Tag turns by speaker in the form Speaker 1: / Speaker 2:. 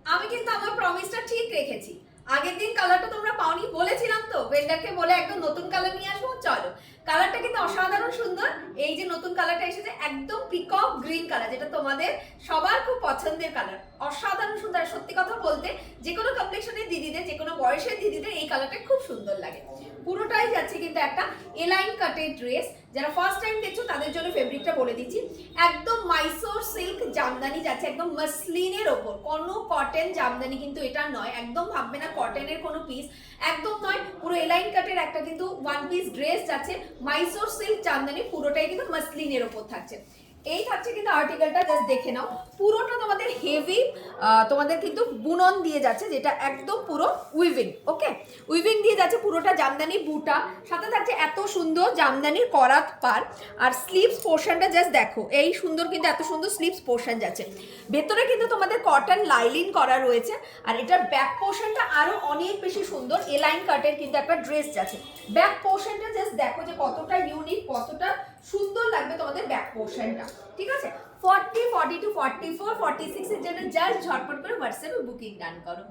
Speaker 1: আমি কিন্তু আমার প্রমিসটা ঠিক রেখেছি। আগের দিন কালারটা তোমরা পাওনি, বলেছিলাম তো ভেন্ডারকে বলে একদম নতুন কালার নিয়ে আসবো। চলো, কালারটা কিন্তু অসাধারণ সুন্দর। এই যে নতুন কালারটা এসেছে একদম পিকক গ্রিন কালার, যেটা তোমাদের সবার খুব পছন্দের কালার। অসাধারণ সুন্দর। সত্যি কথা বলতে যে কোনো কমপ্লেক্সনের দিদিদের, যে কোনো বয়সের দিদিদের এই কালারটা খুব সুন্দর লাগে। পুরোটাই যাচ্ছে কিন্তু একটা এলাইন কাটের ড্রেস। যারা ফার্স্ট টাইম দেখছো তাদের জন্য ফেব্রিকটা বলে দিচ্ছি, একদম মাইসোর সিল্ক জামদানি যাচ্ছে, একদম মাসলিনের ওপর, কোনো কটন জামদানি কিন্তু এটা নয়। একদম ভাববে না কটনের কোনো পিস, একদম নয়। পুরো এলাইন কাটের একটা কিন্তু ওয়ান পিস ড্রেস যাচ্ছে, মাইসোর সিল্ক জামদানি, পুরোটাই কিন্তু মাসলিনের ওপর থাকছে। এই থাকছে কিন্তু আর্টিকেলটা, জাস্ট দেখে নাও। পুরোটা তোমাদের হেভি, তোমাদের কিন্তু বুনন দিয়ে যাচ্ছে, যেটা একদম পুরো উইভিং। ওকে, উইভিং দিয়ে যাচ্ছে, পুরোটা জামদানি বুটা, সাথে থাকছে এত সুন্দর জামদানির করাত পার। আর স্লিভস পোর্শনটা জাস্ট দেখো, এই সুন্দর কিন্তু এত সুন্দর স্লিভস পোর্শন যাচ্ছে। ভেতরে কিন্তু তোমাদের কটন লাইলিন করা রয়েছে। আর এটার ব্যাক পোর্শনটা আরো অনেক বেশি সুন্দর, এলাইন কাটের কিন্তু একটা ড্রেস যাচ্ছে। ব্যাক পোর্শনটা জাস্ট দেখো যে কতটা ইউনিক, কতটা সুন্দর লাগবে তোমাদের ব্যাক পোর্শনটা। ঠিক আছে, 40, 42, 44, 46 এর জন্য জাস্ট ঝটপট করে হোয়াটসঅ্যাপে বুকিং ডান করো।